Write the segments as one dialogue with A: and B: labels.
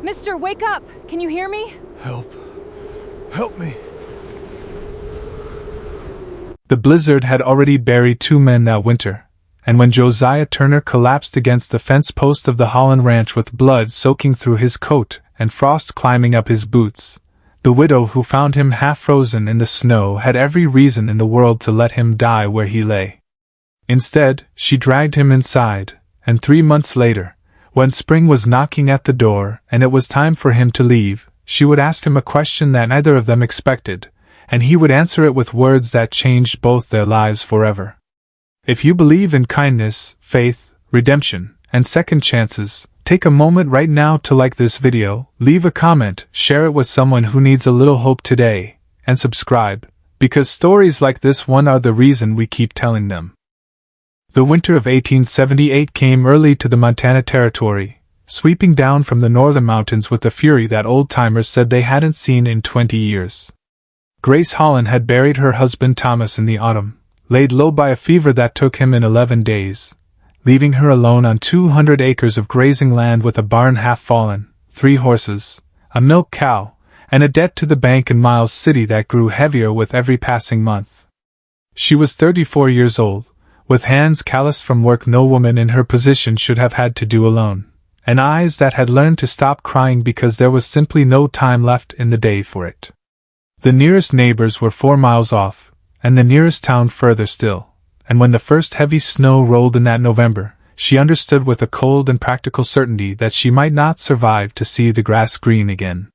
A: Mister, wake up! Can you hear me?
B: Help. Help me.
C: The blizzard had already buried 2 men that winter, and when Josiah Turner collapsed against the fence post of the Hollan ranch with blood soaking through his coat and frost climbing up his boots, the widow who found him half frozen in the snow had every reason in the world to let him die where he lay. Instead, she dragged him inside, and 3 months later, when spring was knocking at the door and it was time for him to leave, she would ask him a question that neither of them expected, and he would answer it with words that changed both their lives forever. If you believe in kindness, faith, redemption, and second chances, take a moment right now to like this video, leave a comment, share it with someone who needs a little hope today, and subscribe, because stories like this one are the reason we keep telling them. The winter of 1878 came early to the Montana Territory, sweeping down from the northern mountains with a fury that old-timers said they hadn't seen in 20 years. Grace Hollan had buried her husband Thomas in the autumn, laid low by a fever that took him in 11 days, leaving her alone on 200 acres of grazing land with a barn half fallen, 3 horses, a milk cow, and a debt to the bank in Miles City that grew heavier with every passing month. She was 34 years old, with hands calloused from work no woman in her position should have had to do alone, and eyes that had learned to stop crying because there was simply no time left in the day for it. The nearest neighbors were 4 miles off, and the nearest town further still, and when the first heavy snow rolled in that November, she understood with a cold and practical certainty that she might not survive to see the grass green again.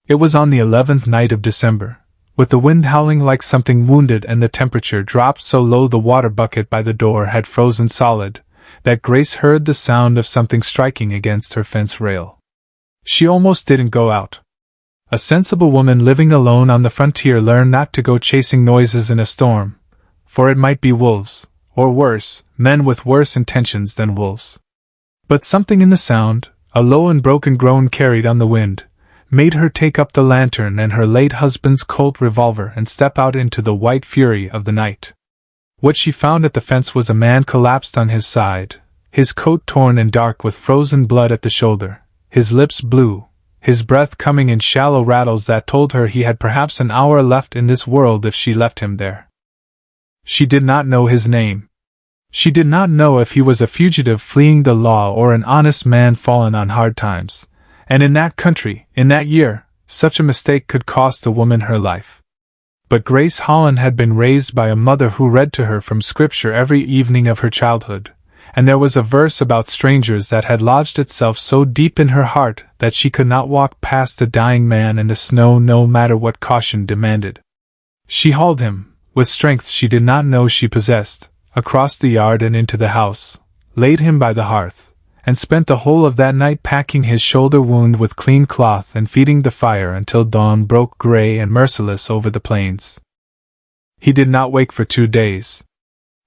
C: It was on the 11th night of December, with the wind howling like something wounded and the temperature dropped so low the water bucket by the door had frozen solid, that Grace heard the sound of something striking against her fence rail. She almost didn't go out. A sensible woman living alone on the frontier learned not to go chasing noises in a storm, for it might be wolves, or worse, men with worse intentions than wolves. But something in the sound, a low and broken groan carried on the wind, made her take up the lantern and her late husband's Colt revolver and step out into the white fury of the night. What she found at the fence was a man collapsed on his side, his coat torn and dark with frozen blood at the shoulder, his lips blue, his breath coming in shallow rattles that told her he had perhaps an hour left in this world if she left him there. She did not know his name. She did not know if he was a fugitive fleeing the law or an honest man fallen on hard times. And in that country, in that year, such a mistake could cost a woman her life. But Grace Hollan had been raised by a mother who read to her from Scripture every evening of her childhood, and there was a verse about strangers that had lodged itself so deep in her heart that she could not walk past the dying man in the snow no matter what caution demanded. She hauled him, with strength she did not know she possessed, across the yard and into the house, laid him by the hearth, and spent the whole of that night packing his shoulder wound with clean cloth and feeding the fire until dawn broke gray and merciless over the plains. He did not wake for 2 days.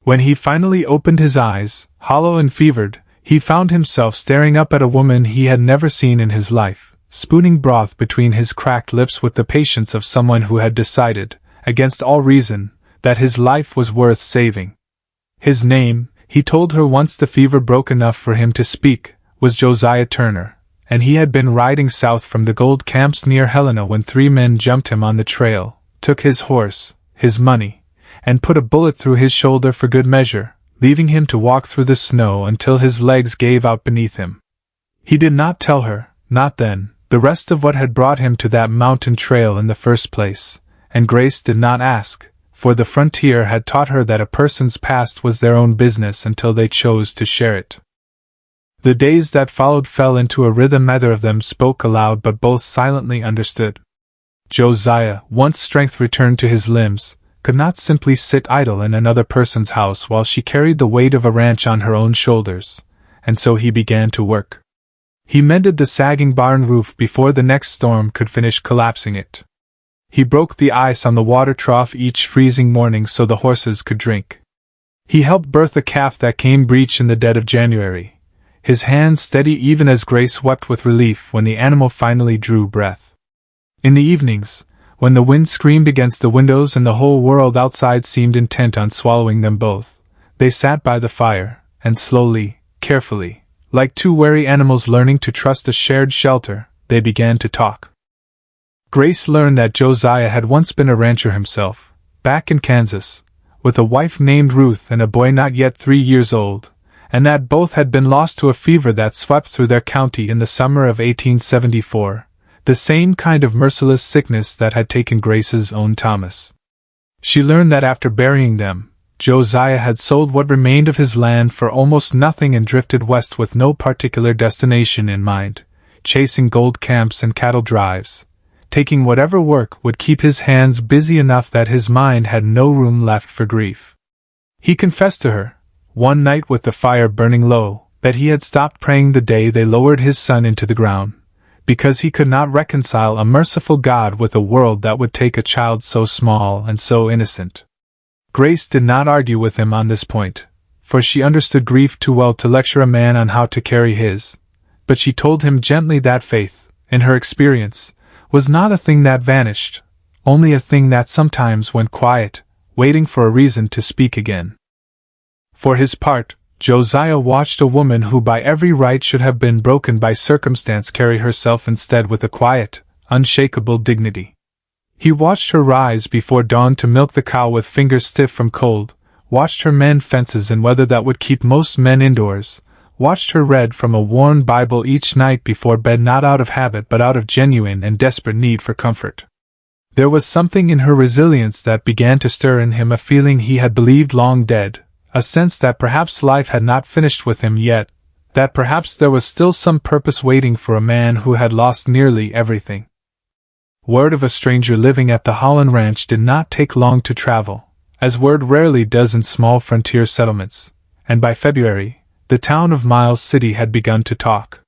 C: When he finally opened his eyes, hollow and fevered, he found himself staring up at a woman he had never seen in his life, spooning broth between his cracked lips with the patience of someone who had decided, against all reason, that his life was worth saving. His name, he told her once the fever broke enough for him to speak, was Josiah Turner, and he had been riding south from the gold camps near Helena when 3 men jumped him on the trail, took his horse, his money, and put a bullet through his shoulder for good measure, leaving him to walk through the snow until his legs gave out beneath him. He did not tell her, not then, the rest of what had brought him to that mountain trail in the first place, and Grace did not ask, for the frontier had taught her that a person's past was their own business until they chose to share it. The days that followed fell into a rhythm neither of them spoke aloud but both silently understood. Josiah, once strength returned to his limbs, could not simply sit idle in another person's house while she carried the weight of a ranch on her own shoulders, and so he began to work. He mended the sagging barn roof before the next storm could finish collapsing it. He broke the ice on the water trough each freezing morning so the horses could drink. He helped birth a calf that came breech in the dead of January, his hands steady even as Grace wept with relief when the animal finally drew breath. In the evenings, when the wind screamed against the windows and the whole world outside seemed intent on swallowing them both, they sat by the fire, and slowly, carefully, like 2 wary animals learning to trust a shared shelter, they began to talk. Grace learned that Josiah had once been a rancher himself, back in Kansas, with a wife named Ruth and a boy not yet 3 years old, and that both had been lost to a fever that swept through their county in the summer of 1874, the same kind of merciless sickness that had taken Grace's own Thomas. She learned that after burying them, Josiah had sold what remained of his land for almost nothing and drifted west with no particular destination in mind, chasing gold camps and cattle drives, taking whatever work would keep his hands busy enough that his mind had no room left for grief. He confessed to her, one night with the fire burning low, that he had stopped praying the day they lowered his son into the ground, because he could not reconcile a merciful God with a world that would take a child so small and so innocent. Grace did not argue with him on this point, for she understood grief too well to lecture a man on how to carry his, but she told him gently that faith, in her experience, was not a thing that vanished, only a thing that sometimes went quiet, waiting for a reason to speak again. For his part, Josiah watched a woman who by every right should have been broken by circumstance carry herself instead with a quiet, unshakable dignity. He watched her rise before dawn to milk the cow with fingers stiff from cold, watched her mend fences in weather that would keep most men indoors, watched her read from a worn Bible each night before bed, not out of habit but out of genuine and desperate need for comfort. There was something in her resilience that began to stir in him a feeling he had believed long dead, a sense that perhaps life had not finished with him yet, that perhaps there was still some purpose waiting for a man who had lost nearly everything. Word of a stranger living at the Hollan ranch did not take long to travel, as word rarely does in small frontier settlements, and by February, the town of Miles City had begun to talk.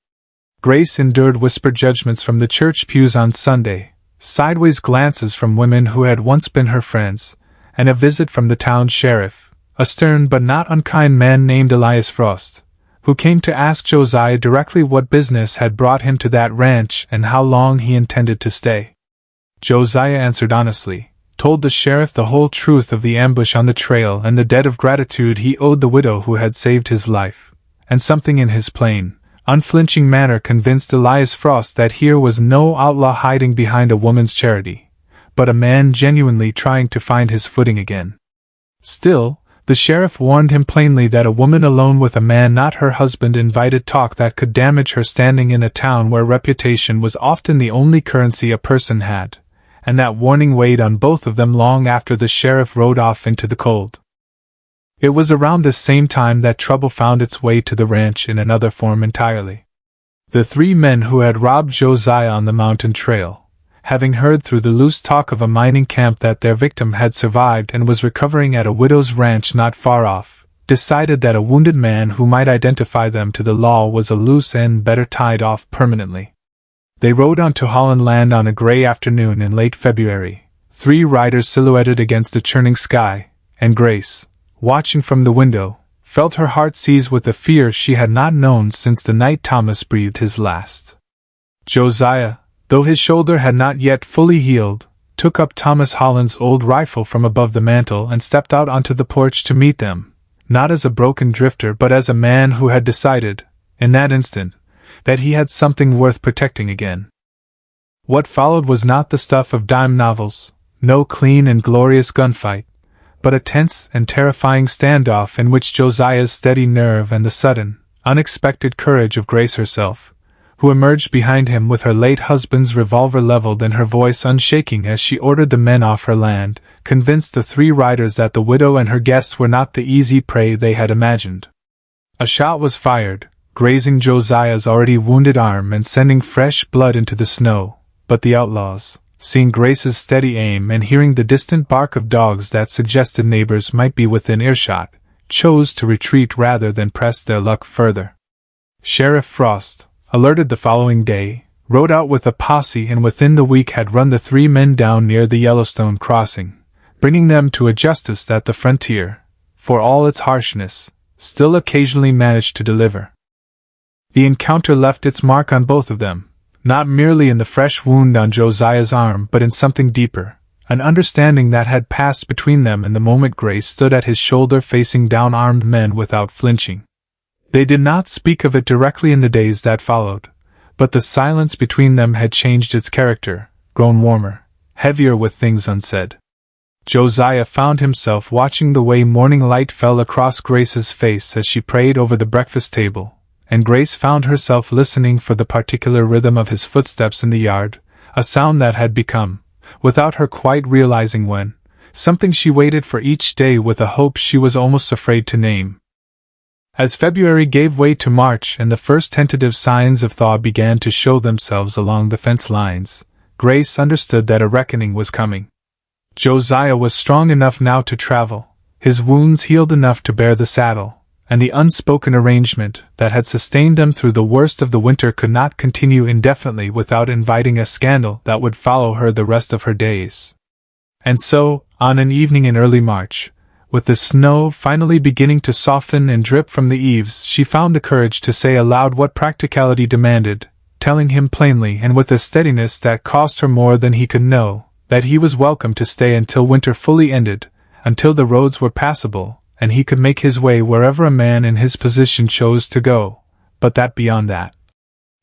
C: Grace endured whispered judgments from the church pews on Sunday, sideways glances from women who had once been her friends, and a visit from the town sheriff, a stern but not unkind man named Elias Frost, who came to ask Josiah directly what business had brought him to that ranch and how long he intended to stay. Josiah answered honestly, told the sheriff the whole truth of the ambush on the trail and the debt of gratitude he owed the widow who had saved his life, and something in his plain, unflinching manner convinced Elias Frost that here was no outlaw hiding behind a woman's charity, but a man genuinely trying to find his footing again. Still, the sheriff warned him plainly that a woman alone with a man not her husband invited talk that could damage her standing in a town where reputation was often the only currency a person had, and that warning weighed on both of them long after the sheriff rode off into the cold. It was around this same time that trouble found its way to the ranch in another form entirely. The 3 men who had robbed Josiah on the mountain trail, having heard through the loose talk of a mining camp that their victim had survived and was recovering at a widow's ranch not far off, decided that a wounded man who might identify them to the law was a loose end better tied off permanently. They rode on to Hollan land on a gray afternoon in late February, 3 riders silhouetted against a churning sky, and Grace, watching from the window, felt her heart seize with a fear she had not known since the night Thomas breathed his last. Josiah, though his shoulder had not yet fully healed, took up Thomas Hollan's old rifle from above the mantel and stepped out onto the porch to meet them, not as a broken drifter but as a man who had decided, in that instant, that he had something worth protecting again. What followed was not the stuff of dime novels, no clean and glorious gunfight, but a tense and terrifying standoff in which Josiah's steady nerve and the sudden, unexpected courage of Grace herself, who emerged behind him with her late husband's revolver leveled and her voice unshaking as she ordered the men off her land, convinced the 3 riders that the widow and her guests were not the easy prey they had imagined. A shot was fired, grazing Josiah's already wounded arm and sending fresh blood into the snow, but the outlaws, seeing Grace's steady aim and hearing the distant bark of dogs that suggested neighbors might be within earshot, chose to retreat rather than press their luck further. Sheriff Frost, alerted the following day, rode out with a posse and within the week had run the 3 men down near the Yellowstone crossing, bringing them to a justice that the frontier, for all its harshness, still occasionally managed to deliver. The encounter left its mark on both of them, not merely in the fresh wound on Josiah's arm but in something deeper, an understanding that had passed between them in the moment Grace stood at his shoulder facing down armed men without flinching. They did not speak of it directly in the days that followed, But the silence between them had changed its character, grown warmer, heavier with things unsaid. Josiah found himself watching the way morning light fell across Grace's face as she prayed over the breakfast table, and Grace found herself listening for the particular rhythm of his footsteps in the yard, a sound that had become, without her quite realizing when, something she waited for each day with a hope she was almost afraid to name. As February gave way to March and the first tentative signs of thaw began to show themselves along the fence lines, Grace understood that a reckoning was coming. Josiah was strong enough now to travel, his wounds healed enough to bear the saddle, and the unspoken arrangement that had sustained them through the worst of the winter could not continue indefinitely without inviting a scandal that would follow her the rest of her days. And so, on an evening in early March, with the snow finally beginning to soften and drip from the eaves, she found the courage to say aloud what practicality demanded, telling him plainly and with a steadiness that cost her more than he could know, that he was welcome to stay until winter fully ended, until the roads were passable, and he could make his way wherever a man in his position chose to go, but that beyond that,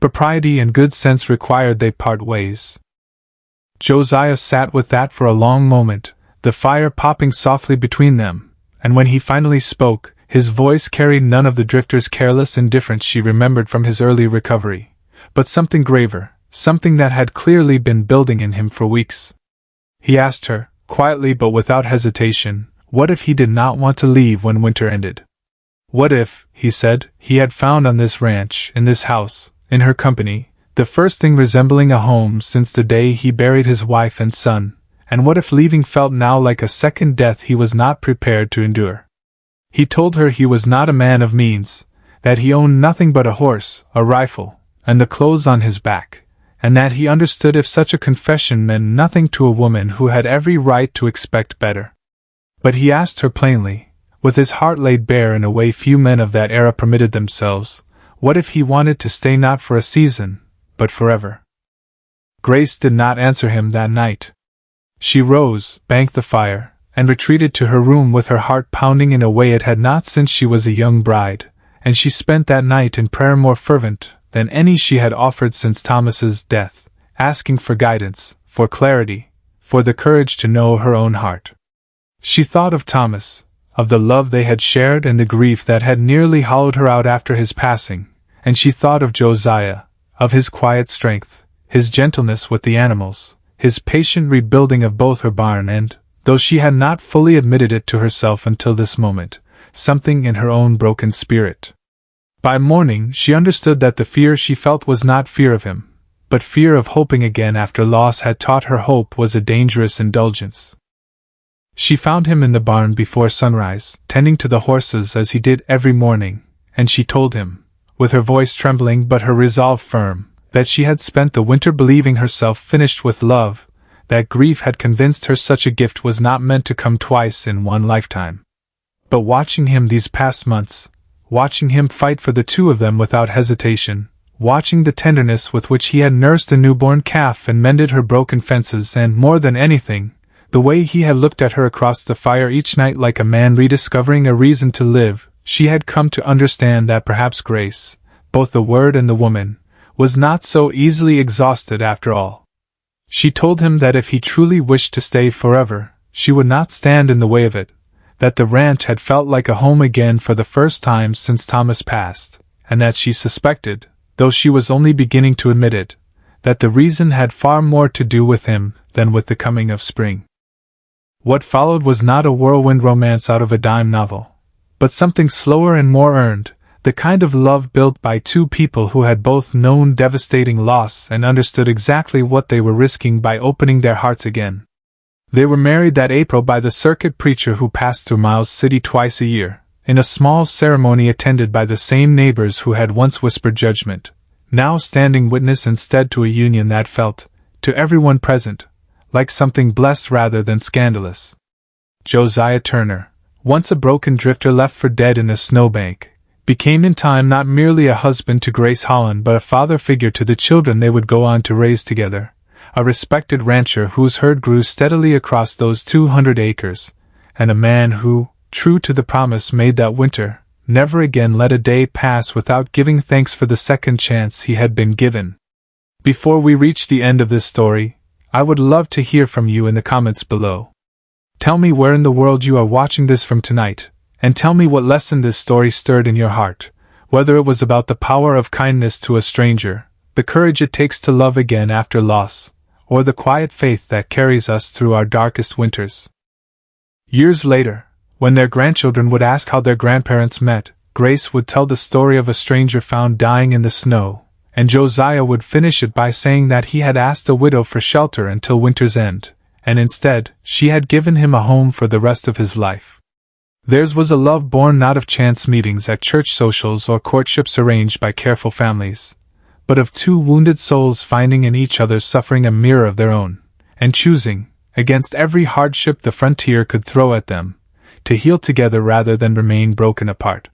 C: propriety and good sense required they part ways. Josiah sat with that for a long moment, the fire popping softly between them, and when he finally spoke, his voice carried none of the drifter's careless indifference she remembered from his early recovery, but something graver, something that had clearly been building in him for weeks. He asked her, quietly but without hesitation, what if he did not want to leave when winter ended? What if, he said, he had found on this ranch, in this house, in her company, the first thing resembling a home since the day he buried his wife and son? And what if leaving felt now like a second death he was not prepared to endure? He told her he was not a man of means, that he owned nothing but a horse, a rifle, and the clothes on his back, and that he understood if such a confession meant nothing to a woman who had every right to expect better. But he asked her plainly, with his heart laid bare in a way few men of that era permitted themselves, what if he wanted to stay not for a season, but forever? Grace did not answer him that night. She rose, banked the fire, and retreated to her room with her heart pounding in a way it had not since she was a young bride, and she spent that night in prayer more fervent than any she had offered since Thomas's death, asking for guidance, for clarity, for the courage to know her own heart. She thought of Thomas, of the love they had shared and the grief that had nearly hollowed her out after his passing, and she thought of Josiah, of his quiet strength, his gentleness with the animals, his patient rebuilding of both her barn and, though she had not fully admitted it to herself until this moment, something in her own broken spirit. By morning she understood that the fear she felt was not fear of him, but fear of hoping again after loss had taught her hope was a dangerous indulgence. She found him in the barn before sunrise, tending to the horses as he did every morning, and she told him, with her voice trembling but her resolve firm, that she had spent the winter believing herself finished with love, that grief had convinced her such a gift was not meant to come twice in one lifetime. But watching him these past months, watching him fight for the two of them without hesitation, watching the tenderness with which he had nursed a newborn calf and mended her broken fences and, more than anything, the way he had looked at her across the fire each night like a man rediscovering a reason to live, she had come to understand that perhaps Grace, both the word and the woman, was not so easily exhausted after all. She told him that if he truly wished to stay forever, she would not stand in the way of it, that the ranch had felt like a home again for the first time since Thomas passed, and that she suspected, though she was only beginning to admit it, that the reason had far more to do with him than with the coming of spring. What followed was not a whirlwind romance out of a dime novel, but something slower and more earned, the kind of love built by two people who had both known devastating loss and understood exactly what they were risking by opening their hearts again. They were married that April by the circuit preacher who passed through Miles City twice a year, in a small ceremony attended by the same neighbors who had once whispered judgment, now standing witness instead to a union that felt, to everyone present, like something blessed rather than scandalous. Josiah Turner, once a broken drifter left for dead in a snowbank, became in time not merely a husband to Grace Hollan but a father figure to the children they would go on to raise together, a respected rancher whose herd grew steadily across those 200 acres, and a man who, true to the promise made that winter, never again let a day pass without giving thanks for the second chance he had been given, Before we reach the end of this story, I would love to hear from you in the comments below. Tell me where in the world you are watching this from tonight, and tell me what lesson this story stirred in your heart, whether it was about the power of kindness to a stranger, the courage it takes to love again after loss, or the quiet faith that carries us through our darkest winters. Years later, when their grandchildren would ask how their grandparents met, Grace would tell the story of a stranger found dying in the snow, and Josiah would finish it by saying that he had asked a widow for shelter until winter's end, and instead, she had given him a home for the rest of his life. Theirs was a love born not of chance meetings at church socials or courtships arranged by careful families, but of two wounded souls finding in each other's suffering a mirror of their own, and choosing, against every hardship the frontier could throw at them, to heal together rather than remain broken apart.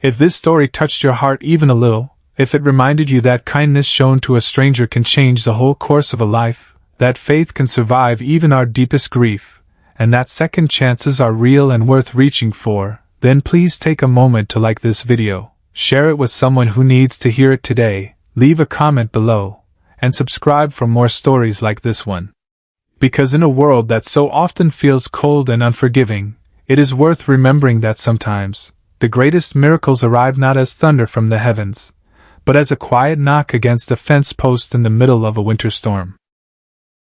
C: If this story touched your heart even a little, if it reminded you that kindness shown to a stranger can change the whole course of a life, that faith can survive even our deepest grief, and that second chances are real and worth reaching for, then please take a moment to like this video, share it with someone who needs to hear it today, leave a comment below, and subscribe for more stories like this one. Because in a world that so often feels cold and unforgiving, it is worth remembering that sometimes, the greatest miracles arrive not as thunder from the heavens, but as a quiet knock against a fence post in the middle of a winter storm.